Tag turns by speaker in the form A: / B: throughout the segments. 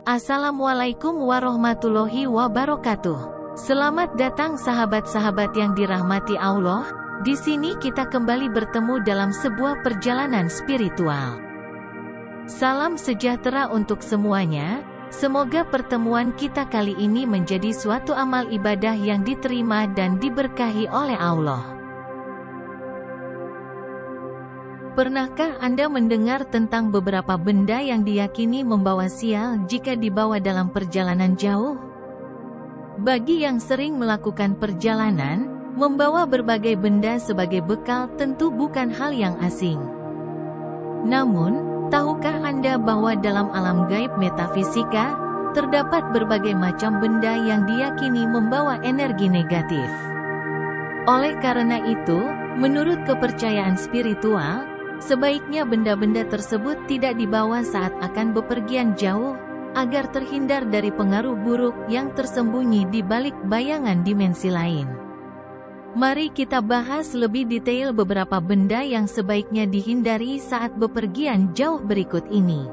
A: Assalamualaikum warahmatullahi wabarakatuh. Selamat datang sahabat-sahabat yang dirahmati Allah. Di sini kita kembali bertemu dalam sebuah perjalanan spiritual. Salam sejahtera untuk semuanya. Semoga pertemuan kita kali ini menjadi suatu amal ibadah yang diterima dan diberkahi oleh Allah. Pernahkah Anda mendengar tentang beberapa benda yang diyakini membawa sial jika dibawa dalam perjalanan jauh? Bagi yang sering melakukan perjalanan, membawa berbagai benda sebagai bekal tentu bukan hal yang asing. Namun, tahukah Anda bahwa dalam alam gaib metafisika, terdapat berbagai macam benda yang diyakini membawa energi negatif? Oleh karena itu, menurut kepercayaan spiritual, sebaiknya benda-benda tersebut tidak dibawa saat akan bepergian jauh, agar terhindar dari pengaruh buruk yang tersembunyi di balik bayangan dimensi lain. Mari kita bahas lebih detail beberapa benda yang sebaiknya dihindari saat bepergian jauh berikut ini.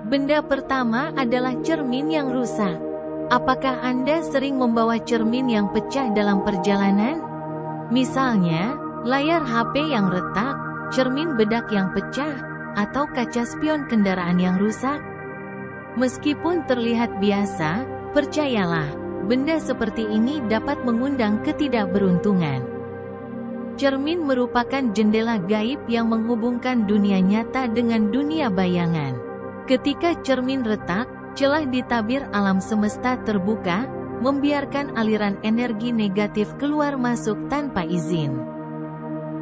A: Benda pertama adalah cermin yang rusak. Apakah Anda sering membawa cermin yang pecah dalam perjalanan? Misalnya, layar HP yang retak, cermin bedak yang pecah, atau kaca spion kendaraan yang rusak. Meskipun terlihat biasa, percayalah, benda seperti ini dapat mengundang ketidakberuntungan. Cermin merupakan jendela gaib yang menghubungkan dunia nyata dengan dunia bayangan. Ketika cermin retak, celah di tabir alam semesta terbuka, membiarkan aliran energi negatif keluar masuk tanpa izin.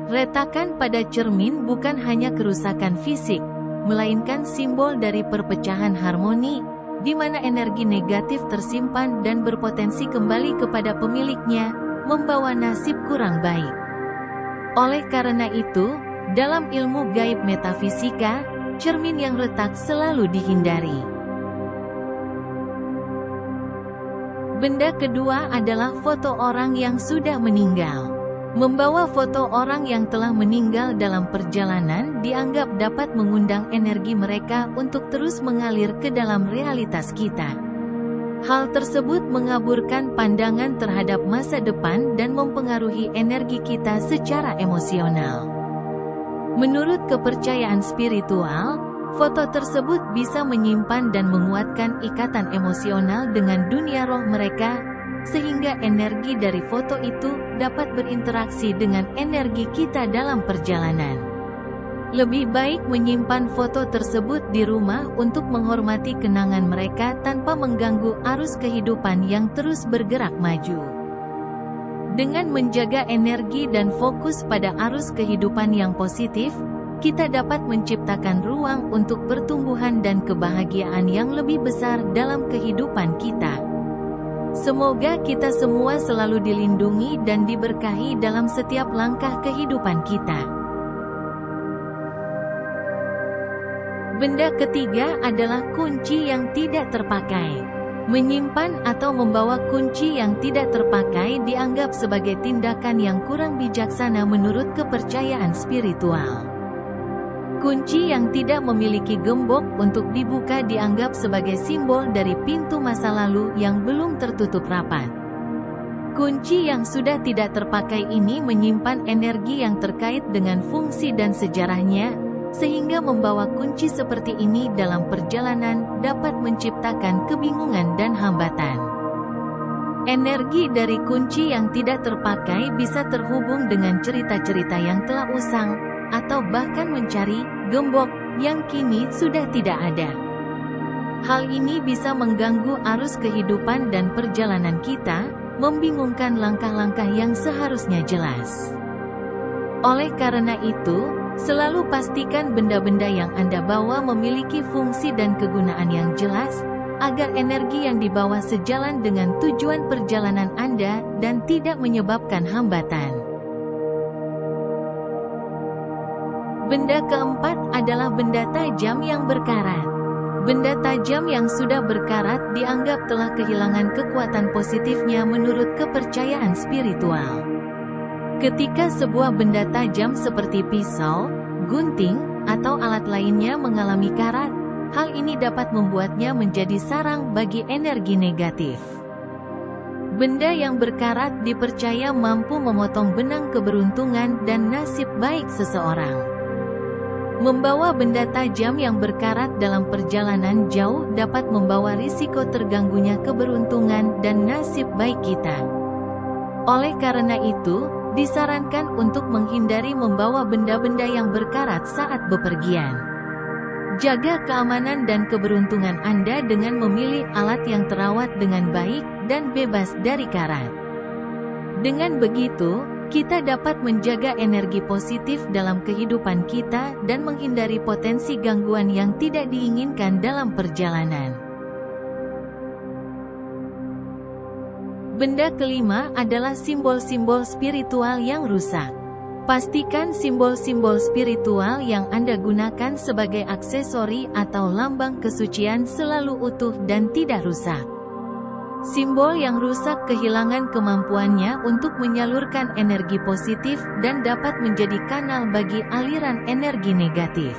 A: Retakan pada cermin bukan hanya kerusakan fisik, melainkan simbol dari perpecahan harmoni, di mana energi negatif tersimpan dan berpotensi kembali kepada pemiliknya, membawa nasib kurang baik. Oleh karena itu, dalam ilmu gaib metafisika, cermin yang retak selalu dihindari. Benda kedua adalah foto orang yang sudah meninggal. Membawa foto orang yang telah meninggal dalam perjalanan dianggap dapat mengundang energi mereka untuk terus mengalir ke dalam realitas kita. Hal tersebut mengaburkan pandangan terhadap masa depan dan mempengaruhi energi kita secara emosional. Menurut kepercayaan spiritual, foto tersebut bisa menyimpan dan menguatkan ikatan emosional dengan dunia roh mereka, sehingga energi dari foto itu dapat berinteraksi dengan energi kita dalam perjalanan. Lebih baik menyimpan foto tersebut di rumah untuk menghormati kenangan mereka tanpa mengganggu arus kehidupan yang terus bergerak maju. Dengan menjaga energi dan fokus pada arus kehidupan yang positif, kita dapat menciptakan ruang untuk pertumbuhan dan kebahagiaan yang lebih besar dalam kehidupan kita. Semoga kita semua selalu dilindungi dan diberkahi dalam setiap langkah kehidupan kita. Benda ketiga adalah kunci yang tidak terpakai. Menyimpan atau membawa kunci yang tidak terpakai dianggap sebagai tindakan yang kurang bijaksana menurut kepercayaan spiritual. Kunci yang tidak memiliki gembok untuk dibuka dianggap sebagai simbol dari pintu masa lalu yang belum tertutup rapat. Kunci yang sudah tidak terpakai ini menyimpan energi yang terkait dengan fungsi dan sejarahnya, sehingga membawa kunci seperti ini dalam perjalanan dapat menciptakan kebingungan dan hambatan. Energi dari kunci yang tidak terpakai bisa terhubung dengan cerita-cerita yang telah usang, atau bahkan mencari gembok yang kini sudah tidak ada. Hal ini bisa mengganggu arus kehidupan dan perjalanan kita, membingungkan langkah-langkah yang seharusnya jelas. Oleh karena itu, selalu pastikan benda-benda yang Anda bawa memiliki fungsi dan kegunaan yang jelas, agar energi yang dibawa sejalan dengan tujuan perjalanan Anda dan tidak menyebabkan hambatan. Benda keempat adalah benda tajam yang berkarat. Benda tajam yang sudah berkarat dianggap telah kehilangan kekuatan positifnya menurut kepercayaan spiritual. Ketika sebuah benda tajam seperti pisau, gunting, atau alat lainnya mengalami karat, hal ini dapat membuatnya menjadi sarang bagi energi negatif. Benda yang berkarat dipercaya mampu memotong benang keberuntungan dan nasib baik seseorang. Membawa benda tajam yang berkarat dalam perjalanan jauh dapat membawa risiko terganggunya keberuntungan dan nasib baik kita. Oleh karena itu, disarankan untuk menghindari membawa benda-benda yang berkarat saat bepergian. Jaga keamanan dan keberuntungan Anda dengan memilih alat yang terawat dengan baik dan bebas dari karat. Dengan begitu, kita dapat menjaga energi positif dalam kehidupan kita dan menghindari potensi gangguan yang tidak diinginkan dalam perjalanan. Benda kelima adalah simbol-simbol spiritual yang rusak. Pastikan simbol-simbol spiritual yang Anda gunakan sebagai aksesori atau lambang kesucian selalu utuh dan tidak rusak. Simbol yang rusak kehilangan kemampuannya untuk menyalurkan energi positif dan dapat menjadi kanal bagi aliran energi negatif.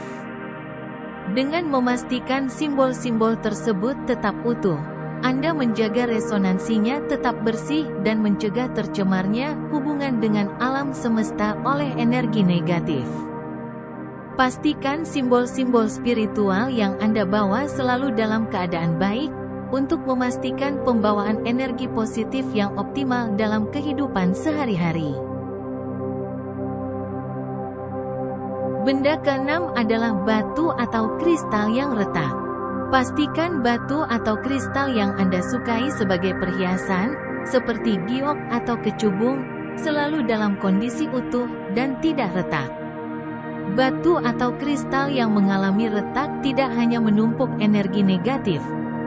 A: Dengan memastikan simbol-simbol tersebut tetap utuh, Anda menjaga resonansinya tetap bersih dan mencegah tercemarnya hubungan dengan alam semesta oleh energi negatif. Pastikan simbol-simbol spiritual yang Anda bawa selalu dalam keadaan baik, untuk memastikan pembawaan energi positif yang optimal dalam kehidupan sehari-hari. Benda keenam adalah batu atau kristal yang retak. Pastikan batu atau kristal yang Anda sukai sebagai perhiasan, seperti giok atau kecubung, selalu dalam kondisi utuh dan tidak retak. Batu atau kristal yang mengalami retak tidak hanya menumpuk energi negatif,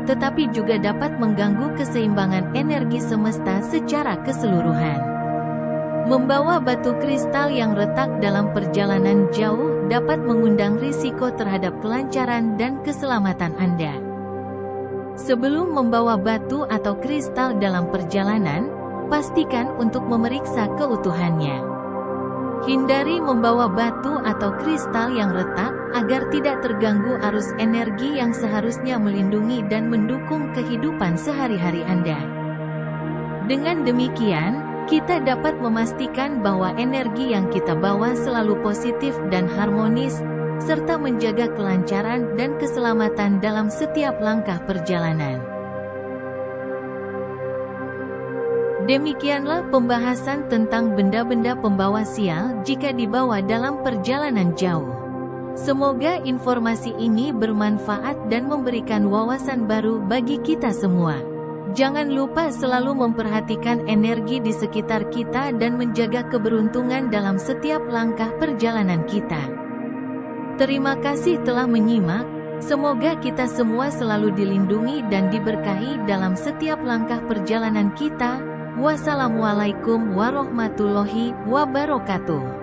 A: tetapi juga dapat mengganggu keseimbangan energi semesta secara keseluruhan. Membawa batu kristal yang retak dalam perjalanan jauh dapat mengundang risiko terhadap kelancaran dan keselamatan Anda. Sebelum membawa batu atau kristal dalam perjalanan, pastikan untuk memeriksa keutuhannya. Hindari membawa batu atau kristal yang retak, agar tidak terganggu arus energi yang seharusnya melindungi dan mendukung kehidupan sehari-hari Anda. Dengan demikian, kita dapat memastikan bahwa energi yang kita bawa selalu positif dan harmonis, serta menjaga kelancaran dan keselamatan dalam setiap langkah perjalanan. Demikianlah pembahasan tentang benda-benda pembawa sial jika dibawa dalam perjalanan jauh. Semoga informasi ini bermanfaat dan memberikan wawasan baru bagi kita semua. Jangan lupa selalu memperhatikan energi di sekitar kita dan menjaga keberuntungan dalam setiap langkah perjalanan kita. Terima kasih telah menyimak. Semoga kita semua selalu dilindungi dan diberkahi dalam setiap langkah perjalanan kita. Wassalamualaikum warahmatullahi wabarakatuh.